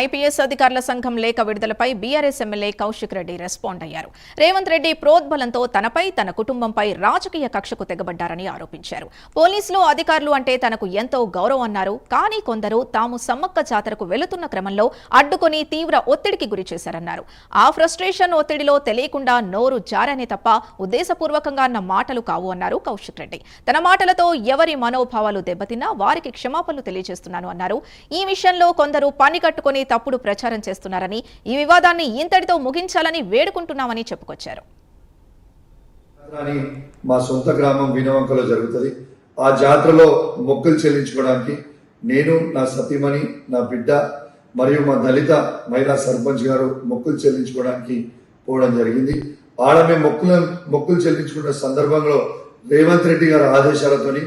IPS అధికారుల సంఘం లేఖ విడుదలపై BRS MLA Kaushik Reddy respond అయ్యారు. రేవంత్ రెడ్డి ప్రోద్బలంతో తనపై తన కుటుంబంపై రాజకీయ కక్షకు తెగబడ్డారని ఆరోపించారు. పోలీసులు అధికారులు అంటే తనకు ఎంతో గౌరవం అన్నారు. కానీ కొందరు తాము సమ్మక్క జాతరకు వెళుతున్న క్రమంలో అడ్డుకొని తీవ్ర ఒత్తిడికి గురి చేశారన్నారు. ఆ ఫ్రస్ట్రేషన్ ఒత్తిడిలో తెలియకుండా నోరు జారనే తప్ప ఉద్దేశపూర్వకంగా అన్న మాటలు కావు అన్నారు కౌశిక్ రెడ్డి. తన మాటలతో ఎవరి మనోభావాలు దెబ్బతిన్నా వారికి క్షమాపణలు తెలియజేస్తున్నాను అన్నారు. ఈ విషయంలో కొందరు పని కట్టుకుని తప్పుడు ప్రచారం చేస్తున్నారని, ఈ వివాదాన్ని ఇంతటితో ముగించాలని వేడుకుంటున్నామని చెప్పుకొచ్చారు. మా సొంత గ్రామం వినవంకలో జరుగుతుంది. ఆ జాతరలో మొక్కులు చెల్లించుకోవడానికి నేను, నా సతీమణి, నా బిడ్డ మరియు మా దళిత మహిళా సర్పంచ్ గారు మొక్కులు చెల్లించుకోవడానికి పోవడం జరిగింది. ఆడ మేము మొక్కులు చెల్లించుకున్న సందర్భంలో రేవంత్ రెడ్డి గారి ఆదేశాలతోని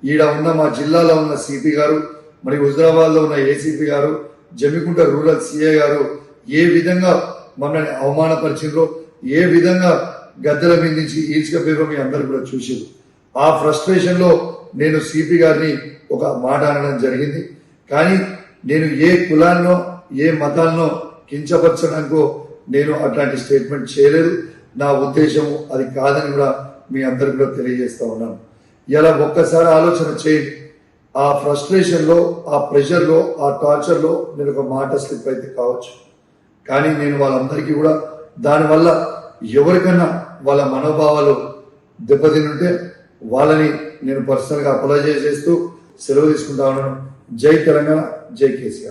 ఈడ ఉన్న మా జిల్లాలో ఉన్న సిపి గారు మరియు హుజరాబాద్ లో ఉన్న ఏసీపీ గారు, జమ్మికుంట రూరల్ సిఐ గారు ఏ విధంగా మమ్మల్ని అవమానపరిచిందో, ఏ విధంగా గద్దెల మీద నుంచి ఈడ్చుకపోయారో మీ అందరు కూడా చూసారు. ఆ ఫ్రస్ట్రేషన్ లో నేను సిపి గారిని ఒక మాట అనడం జరిగింది. కానీ నేను ఏ కులాన్నో ఏ మతాన్నో కించపరచడానికో నేను అట్లాంటి స్టేట్మెంట్ చేయలేదు. నా ఉద్దేశం అది కాదని కూడా మీ అందరికి కూడా తెలియజేస్తా ఉన్నాను. ఇలా ఒక్కసారి ఆలోచన చేయండి. ఆ ఫ్రస్ట్రేషన్ లో, ఆ ప్రెషర్ లో, ఆ టార్చర్ లో నేను ఒక మాట స్లిప్ అయితే కావచ్చు. కానీ నేను వాళ్ళందరికీ కూడా దానివల్ల ఎవరికన్నా వాళ్ళ మనోభావాలు దెబ్బతింటే వాళ్ళని నేను పర్సనల్ గా అపాలజైజ్ చేస్తూ సెలవు తీసుకుంటా ఉన్నాను. జై తెలంగాణ, జై కేసీఆర్.